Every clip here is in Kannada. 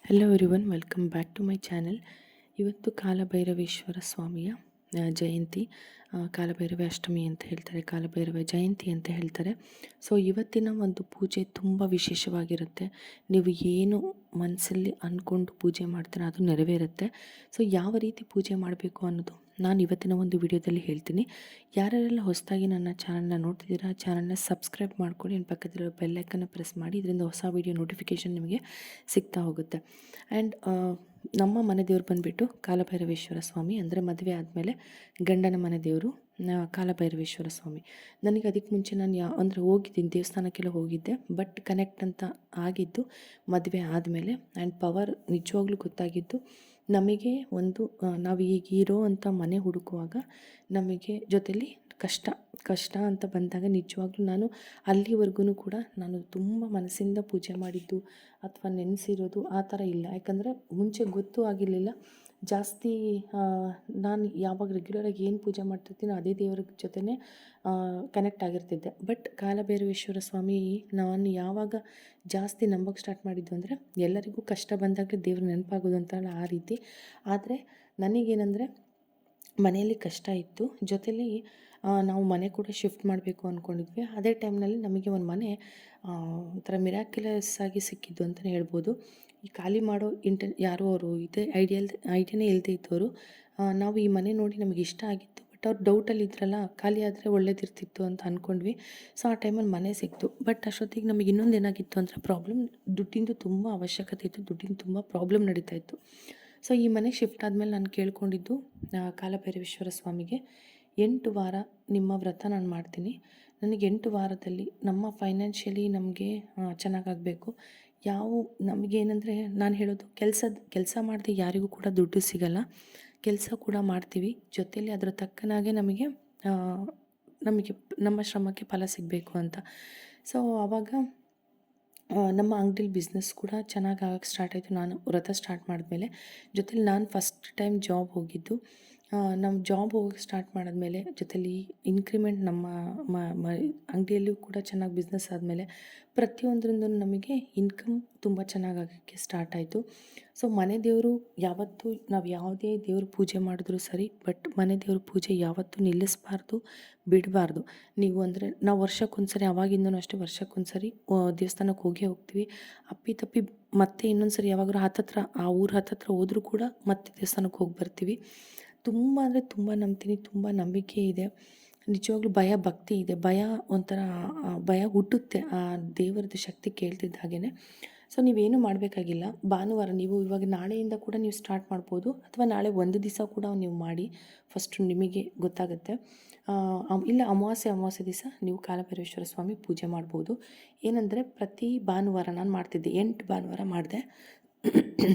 Hello everyone, welcome back to my channel. ಇವತ್ತು ಕಾಲಭೈರವೇಶ್ವರ ಸ್ವಾಮಿಯ ಜಯಂತಿ, ಕಾಲಭೈರವ ಅಷ್ಟಮಿ ಅಂತ ಹೇಳ್ತಾರೆ, ಕಾಲಭೈರವ ಜಯಂತಿ ಅಂತ ಹೇಳ್ತಾರೆ. ಸೊ ಇವತ್ತಿನ ಒಂದು ಪೂಜೆ ತುಂಬ ವಿಶೇಷವಾಗಿರುತ್ತೆ. ನೀವು ಏನು ಮನಸ್ಸಲ್ಲಿ ಅಂದ್ಕೊಂಡು ಪೂಜೆ ಮಾಡ್ತೀರ ಅದು ನೆರವೇರುತ್ತೆ. ಸೊ ಯಾವ ರೀತಿ ಪೂಜೆ ಮಾಡಬೇಕು ಅನ್ನೋದು ನಾನು ಇವತ್ತಿನ ಒಂದು ವಿಡಿಯೋದಲ್ಲಿ ಹೇಳ್ತೀನಿ. ಯಾರೆಲ್ಲ ಹೊಸದಾಗಿ ನನ್ನ ಚಾನಲ್ನ ನೋಡ್ತಿದ್ದೀರಾ, ಚಾನಲ್ನ ಸಬ್ಸ್ಕ್ರೈಬ್ ಮಾಡ್ಕೊಳ್ಳಿ, ನನ್ನ ಪಕ್ಕದಲ್ಲಿರೋ ಬೆಲ್ಲೈಕನ್ನ ಪ್ರೆಸ್ ಮಾಡಿ. ಇದರಿಂದ ಹೊಸ ವಿಡಿಯೋ ನೋಟಿಫಿಕೇಷನ್ ನಿಮಗೆ ಸಿಗ್ತಾ ಹೋಗುತ್ತೆ. ಆ್ಯಂಡ್ ನಮ್ಮ ಮನೆ ದೇವ್ರು ಬಂದುಬಿಟ್ಟು ಕಾಲಭೈರವೇಶ್ವರ ಸ್ವಾಮಿ, ಅಂದರೆ ಮದುವೆ ಆದಮೇಲೆ ಗಂಡನ ಮನೆ ದೇವರು ಕಾಲಭೈರವೇಶ್ವರ ಸ್ವಾಮಿ. ನನಗೆ ಅದಕ್ಕೆ ಮುಂಚೆ ನಾನು ಅಂದರೆ ಹೋಗಿದ್ದೀನಿ, ದೇವಸ್ಥಾನಕ್ಕೆಲ್ಲ ಹೋಗಿದ್ದೆ, ಬಟ್ ಕನೆಕ್ಟ್ ಅಂತ ಆಗಿದ್ದು ಮದುವೆ ಆದಮೇಲೆ. ಆ್ಯಂಡ್ ಪವರ್ ನಿಜವಾಗ್ಲೂ ಗೊತ್ತಾಗಿದ್ದು ನಮಗೆ ಒಂದು ನಾವು ಈಗ ಇರೋ ಅಂಥ ಮನೆ ಹುಡುಕುವಾಗ ನಮಗೆ ಜೊತೆಲಿ ಕಷ್ಟ ಅಂತ ಬಂದಾಗ ನಿಜವಾಗ್ಲೂ ನಾನು ಅಲ್ಲಿವರೆಗೂ ಕೂಡ ನಾನು ತುಂಬ ಮನಸ್ಸಿಂದ ಪೂಜೆ ಮಾಡಿದ್ದು ಅಥವಾ ನೆನೆಸಿರೋದು ಆ ಥರ ಇಲ್ಲ. ಯಾಕಂದರೆ ಮುಂಚೆ ಗೊತ್ತೂ ಆಗಿರಲಿಲ್ಲ ಜಾಸ್ತಿ. ನಾನು ಯಾವಾಗ ರೆಗ್ಯುಲರಾಗಿ ಏನು ಪೂಜೆ ಮಾಡ್ತಿರ್ತೀನೋ ಅದೇ ದೇವರ ಜೊತೆನೇ ಕನೆಕ್ಟ್ ಆಗಿರ್ತಿದ್ದೆ. ಬಟ್ ಕಾಲಭೈರವೇಶ್ವರ ಸ್ವಾಮಿ ನಾನು ಯಾವಾಗ ಜಾಸ್ತಿ ನಂಬೋಕ್ಕೆ ಸ್ಟಾರ್ಟ್ ಮಾಡಿದ್ದು ಅಂದರೆ ಎಲ್ಲರಿಗೂ ಕಷ್ಟ ಬಂದಾಗಲೇ ದೇವ್ರು ನೆನಪಾಗೋದು ಅಂತಲ್ಲ, ಆ ರೀತಿ. ಆದರೆ ನನಗೇನೆಂದರೆ ಮನೆಯಲ್ಲಿ ಕಷ್ಟ ಇತ್ತು, ಜೊತೆಲಿ ನಾವು ಮನೆ ಕೂಡ ಶಿಫ್ಟ್ ಮಾಡಬೇಕು ಅಂದ್ಕೊಂಡಿದ್ವಿ. ಅದೇ ಟೈಮ್ನಲ್ಲಿ ನಮಗೆ ಒಂದು ಮನೆ ಒಂಥರ ಮಿರಾಕ್ಯುಲಸ್ ಆಗಿ ಸಿಕ್ಕಿದ್ದು ಅಂತಲೇ ಹೇಳ್ಬೋದು. ಈ ಖಾಲಿ ಮಾಡೋ ಯಾರೋ ಅವರು ಇದೇ ಐಡಿಯಾನೇ ಇಲ್ಲದೆ ಇದ್ದವರು, ನಾವು ಈ ಮನೆ ನೋಡಿ ನಮಗೆ ಇಷ್ಟ ಆಗಿತ್ತು, ಬಟ್ ಅವ್ರು ಡೌಟಲ್ಲಿ ಇದ್ರಲ್ಲ, ಖಾಲಿ ಆದರೆ ಒಳ್ಳೇದಿರ್ತಿತ್ತು ಅಂತ ಅಂದ್ಕೊಂಡ್ವಿ. ಸೊ ಆ ಟೈಮಲ್ಲಿ ಮನೆ ಸಿಕ್ತು. ಬಟ್ ಅಷ್ಟೊತ್ತಿಗೆ ನಮಗೆ ಇನ್ನೊಂದು ಏನಾಗಿತ್ತು ಅಂದರೆ ಪ್ರಾಬ್ಲಮ್, ದುಡ್ಡಿಂದು ತುಂಬ ಅವಶ್ಯಕತೆ ಇತ್ತು, ದುಡ್ಡಿನ ತುಂಬ ಪ್ರಾಬ್ಲಮ್ ನಡೀತಾ ಇತ್ತು. ಸೊ ಈ ಮನೆಗೆ ಶಿಫ್ಟ್ ಆದಮೇಲೆ ನಾನು ಕೇಳ್ಕೊಂಡಿದ್ದು ಕಾಲಭೈರವೇಶ್ವರ ಸ್ವಾಮಿಗೆ, 8 ವಾರ ನಿಮ್ಮ ವ್ರತ ನಾನು ಮಾಡ್ತೀನಿ, ನನಗೆ 8 ವಾರದಲ್ಲಿ ನಮ್ಮ ಫೈನಾನ್ಷಿಯಲಿ ನಮಗೆ ಚೆನ್ನಾಗಾಗಬೇಕು. ನಮಗೇನೆಂದರೆ ನಾನು ಹೇಳೋದು, ಕೆಲಸ ಮಾಡದೆ ಯಾರಿಗೂ ಕೂಡ ದುಡ್ಡು ಸಿಗಲ್ಲ, ಕೆಲಸ ಕೂಡ ಮಾಡ್ತೀವಿ, ಜೊತೆಯಲ್ಲಿ ಅದರ ತಕ್ಕನಾಗೆ ನಮಗೆ ನಮ್ಮ ಶ್ರಮಕ್ಕೆ ಫಲ ಸಿಗಬೇಕು ಅಂತ. ಸೊ ಆವಾಗ ನಮ್ಮ ಅಂಗಡಿಲಿ ಬಿಸ್ನೆಸ್ ಕೂಡ ಚೆನ್ನಾಗಿ ಆಗಕ್ಕೆ ಸ್ಟಾರ್ಟ್ ಆಯಿತು. ನಾನು ವ್ರತ ಸ್ಟಾರ್ಟ್ ಮಾಡಿದ್ಮೇಲೆ, ಜೊತೆಲಿ ನಾನು ಫಸ್ಟ್ ಟೈಮ್ ಜಾಬ್ ಹೋಗಿದ್ದು. ನಮ್ಮ ಜಾಬ್ ಹೋಗೋಕ್ಕೆ ಸ್ಟಾರ್ಟ್ ಮಾಡಿದ್ಮೇಲೆ ಜೊತೆಲಿ ಇನ್ಕ್ರಿಮೆಂಟ್ ನಮ್ಮ ಅಂಗಡಿಯಲ್ಲೂ ಕೂಡ ಚೆನ್ನಾಗಿ ಬಿಸ್ನೆಸ್ ಆದಮೇಲೆ ಪ್ರತಿಯೊಂದರಿಂದ ನಮಗೆ ಇನ್ಕಮ್ ತುಂಬ ಚೆನ್ನಾಗಾಗೋಕ್ಕೆ ಸ್ಟಾರ್ಟ್ ಆಯಿತು. ಸೊ ಮನೆ ದೇವರು ಯಾವತ್ತೂ, ನಾವು ಯಾವುದೇ ದೇವ್ರ ಪೂಜೆ ಮಾಡಿದ್ರೂ ಸರಿ, ಬಟ್ ಮನೆ ದೇವ್ರ ಪೂಜೆ ಯಾವತ್ತೂ ನಿಲ್ಲಿಸಬಾರ್ದು, ಬಿಡಬಾರ್ದು. ನೀವು ಅಂದರೆ ನಾವು ವರ್ಷಕ್ಕೊಂದ್ಸರಿ, ಆವಾಗಿಂದನೂ ಅಷ್ಟೇ, ವರ್ಷಕ್ಕೊಂದ್ಸರಿ ದೇವಸ್ಥಾನಕ್ಕೆ ಹೋಗ್ತೀವಿ. ಅಪ್ಪಿತಪ್ಪಿ ಮತ್ತೆ ಇನ್ನೊಂದು ಸರಿ ಯಾವಾಗಾದ್ರೂ ಆ ಊರ ಹತ್ತತ್ರ ಹೋದರೂ ಕೂಡ ಮತ್ತೆ ದೇವಸ್ಥಾನಕ್ಕೆ ಹೋಗಿ ಬರ್ತೀವಿ. ತುಂಬ ಅಂದರೆ ತುಂಬ ನಂಬ್ತೀನಿ, ತುಂಬ ನಂಬಿಕೆ ಇದೆ, ನಿಜವಾಗ್ಲೂ ಭಕ್ತಿ ಇದೆ. ಒಂಥರ ಭಯ ಹುಟ್ಟುತ್ತೆ ಆ ದೇವರದ್ದು ಶಕ್ತಿ ಕೇಳ್ತಿದ್ದ ಹಾಗೇ. ಸೊ ನೀವೇನು ಮಾಡಬೇಕಾಗಿಲ್ಲ. ಭಾನುವಾರ ನೀವು ಇವಾಗ ನಾಳೆಯಿಂದ ಕೂಡ ನೀವು ಸ್ಟಾರ್ಟ್ ಮಾಡ್ಬೋದು, ಅಥವಾ ನಾಳೆ ಒಂದು ದಿವಸ ಕೂಡ ನೀವು ಮಾಡಿ, ಫಸ್ಟು ನಿಮಗೆ ಗೊತ್ತಾಗುತ್ತೆ. ಇಲ್ಲ ಅಮಾವಾಸ್ಯೆ ದಿವಸ ನೀವು ಕಾಲಭೈರವೇಶ್ವರ ಸ್ವಾಮಿ ಪೂಜೆ ಮಾಡ್ಬೋದು. ಏನಂದರೆ ಪ್ರತಿ ಭಾನುವಾರ ನಾನು ಮಾಡ್ತಿದ್ದೆ, 8 ಭಾನುವಾರ ಮಾಡಿದೆ.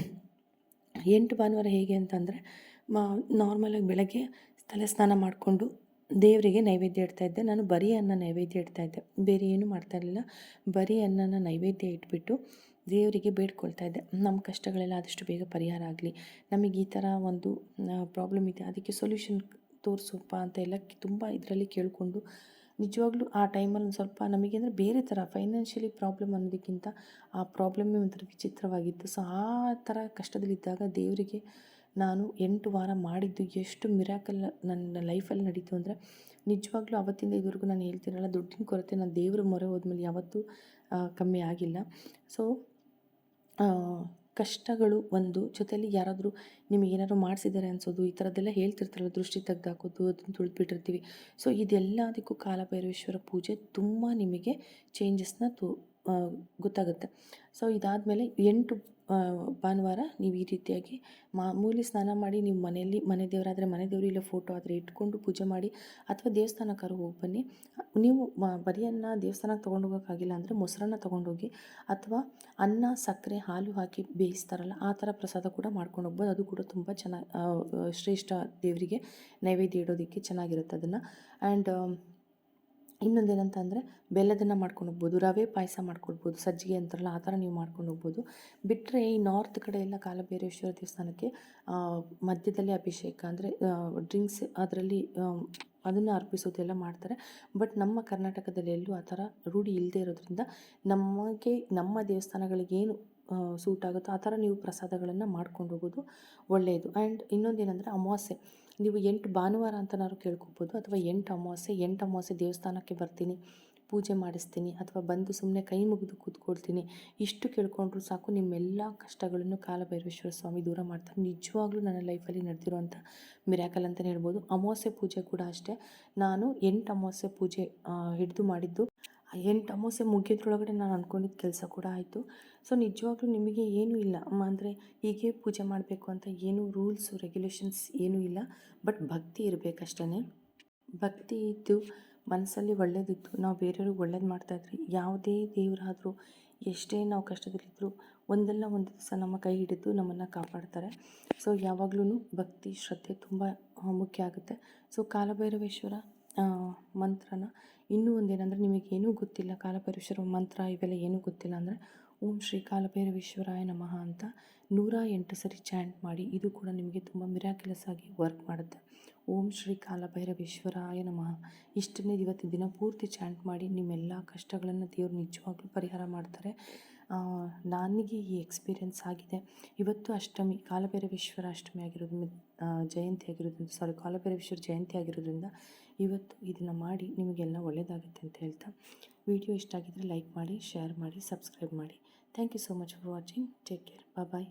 8 ಭಾನುವಾರ ಹೇಗೆ ಅಂತಂದರೆ, ನಾರ್ಮಲಾಗಿ ಬೆಳಗ್ಗೆ ತಲೆ ಸ್ನಾನ ಮಾಡಿಕೊಂಡು ದೇವರಿಗೆ ನೈವೇದ್ಯ ಇಡ್ತಾಯಿದ್ದೆ. ನಾನು ಬರೀ ಅನ್ನ ನೈವೇದ್ಯ ಇಡ್ತಾಯಿದ್ದೆ, ಬೇರೆ ಏನೂ ಮಾಡ್ತಾಯಿರಲಿಲ್ಲ. ಬರೀ ಅನ್ನನ ನೈವೇದ್ಯ ಇಟ್ಬಿಟ್ಟು ದೇವರಿಗೆ ಬೇಡ್ಕೊಳ್ತಾ ಇದ್ದೆ, ನಮ್ಮ ಕಷ್ಟಗಳೆಲ್ಲ ಆದಷ್ಟು ಬೇಗ ಪರಿಹಾರ ಆಗಲಿ, ನಮಗೆ ಈ ಥರ ಒಂದು ಪ್ರಾಬ್ಲಮ್ ಇದೆ, ಅದಕ್ಕೆ ಸೊಲ್ಯೂಷನ್ ತೋರಿಸಪ್ಪ ಅಂತ ಎಲ್ಲ ತುಂಬ ಇದರಲ್ಲಿ ಕೇಳಿಕೊಂಡು. ನಿಜವಾಗ್ಲೂ ಆ ಟೈಮಲ್ಲಿ ಒಂದು ಸ್ವಲ್ಪ ನಮಗೆ ಅಂದರೆ ಬೇರೆ ಥರ ಫೈನಾನ್ಷಿಯಲಿ ಪ್ರಾಬ್ಲಮ್ ಅನ್ನೋದಕ್ಕಿಂತ ಆ ಪ್ರಾಬ್ಲಮ್ಮೇ ಒಂಥರ ವಿಚಿತ್ರವಾಗಿತ್ತು. ಸೊ ಆ ಥರ ಕಷ್ಟದಲ್ಲಿದ್ದಾಗ ದೇವರಿಗೆ ನಾನು 8 ವಾರ ಮಾಡಿದ್ದು ಎಷ್ಟು ಮಿರಾಕಲ್ ನನ್ನ ಲೈಫಲ್ಲಿ ನಡೀತು ಅಂದರೆ, ನಿಜವಾಗ್ಲೂ ಅವತ್ತಿಂದ ಇದುವರೆಗೂ ನಾನು ಹೇಳ್ತೀನಲ್ಲ, ದುಡ್ಡಿನ ಕೊರತೆ ನಾನು ದೇವ್ರ ಮೊರೆ ಹೋದ್ಮೇಲೆ ಯಾವತ್ತೂ ಕಮ್ಮಿ ಆಗಿಲ್ಲ. ಸೊ ಕಷ್ಟಗಳು ಒಂದು, ಜೊತೆಯಲ್ಲಿ ಯಾರಾದರೂ ನಿಮಗೇನಾದ್ರು ಮಾಡಿಸಿದ್ದಾರೆ ಅನಿಸೋದು, ಈ ಥರದ್ದೆಲ್ಲ ಹೇಳ್ತಿರ್ತಾರಲ್ಲ, ದೃಷ್ಟಿ ತೆಗೆದಾಕೋದು, ಅದನ್ನು ತುಳಿದ್ಬಿಟ್ಟಿರ್ತೀವಿ. ಸೊ ಇದೆಲ್ಲದಕ್ಕೂ ಕಾಲಭೈರವೇಶ್ವರ ಪೂಜೆ ತುಂಬ ನಿಮಗೆ ಚೇಂಜಸ್ನ ಗೊತ್ತಾಗುತ್ತೆ. ಸೊ ಇದಾದಮೇಲೆ 8 ಭಾನುವಾರ ನೀವು ಈ ರೀತಿಯಾಗಿ ಮಾಮೂಲಿ ಸ್ನಾನ ಮಾಡಿ, ನೀವು ಮನೆ ದೇವರಾದರೆ ಮನೆ ದೇವರು, ಇಲ್ಲ ಫೋಟೋ ಆದರೆ ಇಟ್ಕೊಂಡು ಪೂಜೆ ಮಾಡಿ, ಅಥವಾ ದೇವಸ್ಥಾನಕ್ಕಾದ್ರು ಹೋಗಿ ಬನ್ನಿ. ನೀವು ಬರೀ ಅನ್ನ ದೇವಸ್ಥಾನಕ್ಕೆ ತೊಗೊಂಡು ಹೋಗೋಕ್ಕಾಗಿಲ್ಲ ಅಂದರೆ ಮೊಸರನ್ನ ತೊಗೊಂಡೋಗಿ, ಅಥವಾ ಅನ್ನ ಸಕ್ಕರೆ ಹಾಲು ಹಾಕಿ ಬೇಯಿಸ್ತಾರಲ್ಲ, ಆ ಥರ ಪ್ರಸಾದ ಕೂಡ ಮಾಡ್ಕೊಂಡು ಹೋಗ್ಬೋದು. ಅದು ಕೂಡ ತುಂಬ ಚೆನ್ನಾಗಿ ಶ್ರೇಷ್ಠ, ದೇವರಿಗೆ ನೈವೇದ್ಯ ಇಡೋದಕ್ಕೆ ಚೆನ್ನಾಗಿರುತ್ತೆ ಅದನ್ನು. ಆ್ಯಂಡ್ ಇನ್ನೊಂದೇನಂತ ಅಂದರೆ ಬೆಲ್ಲದನ್ನು ಮಾಡ್ಕೊಂಡು ಹೋಗ್ಬೋದು, ರವೆ ಪಾಯಸ ಮಾಡ್ಕೊಳ್ಬೋದು, ಸಜ್ಜಿಗೆ ಅಂತಾರಲ್ಲ ಆ ಥರ ನೀವು ಮಾಡ್ಕೊಂಡು ಹೋಗ್ಬೋದು. ಬಿಟ್ಟರೆ ಈ ನಾರ್ತ್ ಕಡೆ ಎಲ್ಲ ಕಾಲಭೈರವೇಶ್ವರ ದೇವಸ್ಥಾನಕ್ಕೆ ಮಧ್ಯದಲ್ಲಿ ಅಭಿಷೇಕ ಅಂದರೆ ಡ್ರಿಂಕ್ಸ್ ಅದರಲ್ಲಿ ಅದನ್ನು ಅರ್ಪಿಸೋದೆಲ್ಲ ಮಾಡ್ತಾರೆ. ಬಟ್ ನಮ್ಮ ಕರ್ನಾಟಕದಲ್ಲಿ ಎಲ್ಲೂ ಆ ಥರ ರೂಢಿ ಇಲ್ಲದೆ ಇರೋದ್ರಿಂದ ನಮ್ಮ ದೇವಸ್ಥಾನಗಳಿಗೇನು ಸೂಟ್ ಆಗುತ್ತೋ ಆ ಥರ ನೀವು ಪ್ರಸಾದಗಳನ್ನು ಮಾಡ್ಕೊಂಡು ಹೋಗೋದು ಒಳ್ಳೆಯದು. ಆ್ಯಂಡ್ ಇನ್ನೊಂದೇನೆಂದರೆ ಅಮಾವಾಸ್ಯೆ, ನೀವು 8 ಭಾನುವಾರ ಅಂತನಾದ್ರು ಕೇಳ್ಕೊಬೋದು, ಅಥವಾ 8 ಅಮಾವಾಸ್ಯೆ ದೇವಸ್ಥಾನಕ್ಕೆ ಬರ್ತೀನಿ, ಪೂಜೆ ಮಾಡಿಸ್ತೀನಿ, ಅಥವಾ ಬಂದು ಸುಮ್ಮನೆ ಕೈ ಮುಗಿದು ಕೂತ್ಕೊಳ್ತೀನಿ, ಇಷ್ಟು ಕೇಳ್ಕೊಂಡ್ರೂ ಸಾಕು ನಿಮ್ಮೆಲ್ಲ ಕಷ್ಟಗಳನ್ನು ಕಾಲಭೈರವೇಶ್ವರ ಸ್ವಾಮಿ ದೂರ ಮಾಡ್ತಾರೆ. ನಿಜವಾಗ್ಲೂ ನನ್ನ ಲೈಫಲ್ಲಿ ನಡೆದಿರುವಂಥ ಮಿರಾಕಲ್ ಅಂತಲೇ ಹೇಳ್ಬೋದು. ಅಮಾವಾಸ್ಯೆ ಪೂಜೆ ಕೂಡ ಅಷ್ಟೇ, ನಾನು 8 ಅಮಾವಾಸ್ಯೆ ಪೂಜೆ ಹಿಡಿದು ಮಾಡಿದ್ದು. 8 ಅಮಾವಾಸ್ಯೆ ಮುಗಿಯೋದ್ರೊಳಗಡೆ ನಾನು ಅಂದ್ಕೊಂಡಿದ್ದ ಕೆಲಸ ಕೂಡ ಆಯಿತು. ಸೊ ನಿಜವಾಗ್ಲೂ ನಿಮಗೆ ಏನೂ ಇಲ್ಲ ಅಂದರೆ ಹೀಗೆ ಪೂಜೆ ಮಾಡಬೇಕು ಅಂತ ಏನೂ ರೂಲ್ಸು ರೆಗ್ಯುಲೇಷನ್ಸ್ ಏನೂ ಇಲ್ಲ. ಬಟ್ ಭಕ್ತಿ ಇರಬೇಕಷ್ಟೇ. ಭಕ್ತಿ ಇದ್ದು ಮನಸ್ಸಲ್ಲಿ ಒಳ್ಳೇದಿತ್ತು ನಾವು ಬೇರೆಯವ್ರಿಗೆ ಒಳ್ಳೇದು ಮಾಡ್ತಾಯಿದ್ರಿ, ಯಾವುದೇ ದೇವರಾದರೂ ಎಷ್ಟೇ ನಾವು ಕಷ್ಟದಲ್ಲಿದ್ದರೂ ಒಂದಲ್ಲ ಒಂದು ದಿವಸ ನಮ್ಮ ಕೈ ಹಿಡಿದು ನಮ್ಮನ್ನು ಕಾಪಾಡ್ತಾರೆ. ಸೊ ಯಾವಾಗಲೂ ಭಕ್ತಿ ಶ್ರದ್ಧೆ ತುಂಬ ಮುಖ್ಯ ಆಗುತ್ತೆ. ಸೊ ಕಾಲಭೈರವೇಶ್ವರ ಮಂತ್ರನ ಇನ್ನೂ ಒಂದೇನೆಂದರೆ, ನಿಮಗೇನೂ ಗೊತ್ತಿಲ್ಲ ಕಾಲಭೈರವೇಶ್ವರ ಮಂತ್ರ ಇವೆಲ್ಲ ಏನೂ ಗೊತ್ತಿಲ್ಲ ಅಂದರೆ, ಓಂ ಶ್ರೀ ಕಾಲಭೈರವೇಶ್ವರಾಯ ನಮಃ ಅಂತ 108 ಸರಿ ಚಾಂಟ್ ಮಾಡಿ. ಇದು ಕೂಡ ನಿಮಗೆ ತುಂಬ ಮಿರಾಕ್ಯುಲಸ್ ಆಗಿ ವರ್ಕ್ ಮಾಡುತ್ತೆ. ಓಂ ಶ್ರೀ ಕಾಲಭೈರವೇಶ್ವರಾಯ ನಮಃ ಇಷ್ಟನ್ನೇ ಇವತ್ತಿನ ದಿನ ಪೂರ್ತಿ ಚಾಂಟ್ ಮಾಡಿ. ನಿಮ್ಮೆಲ್ಲ ಕಷ್ಟಗಳನ್ನು ದೇವರು ನಿಜವಾಗ್ಲೂ ಪರಿಹಾರ ಮಾಡ್ತಾರೆ. ನನಗೆ ಈ ಎಕ್ಸ್ಪೀರಿಯೆನ್ಸ್ ಆಗಿದೆ. ಇವತ್ತು ಅಷ್ಟಮಿ, ಕಾಲಭೈರವೇಶ್ವರ ಅಷ್ಟಮಿ ಆಗಿರೋದ್ರಿಂದ, ಜಯಂತಿ ಆಗಿರೋದ್ರಿಂದ, ಕಾಲಭೈರವೇಶ್ವರ ಜಯಂತಿ ಆಗಿರೋದ್ರಿಂದ ಇವತ್ತು ಇದನ್ನು ಮಾಡಿ ನಿಮಗೆಲ್ಲ ಒಳ್ಳೆಯದಾಗುತ್ತೆ ಅಂತ ಹೇಳ್ತಾ, ವಿಡಿಯೋ ಇಷ್ಟ ಆಗಿದ್ದರೆ ಲೈಕ್ ಮಾಡಿ, ಶೇರ್ ಮಾಡಿ, ಸಬ್ಸ್ಕ್ರೈಬ್ ಮಾಡಿ. Thank you so much for watching. Take care. Bye.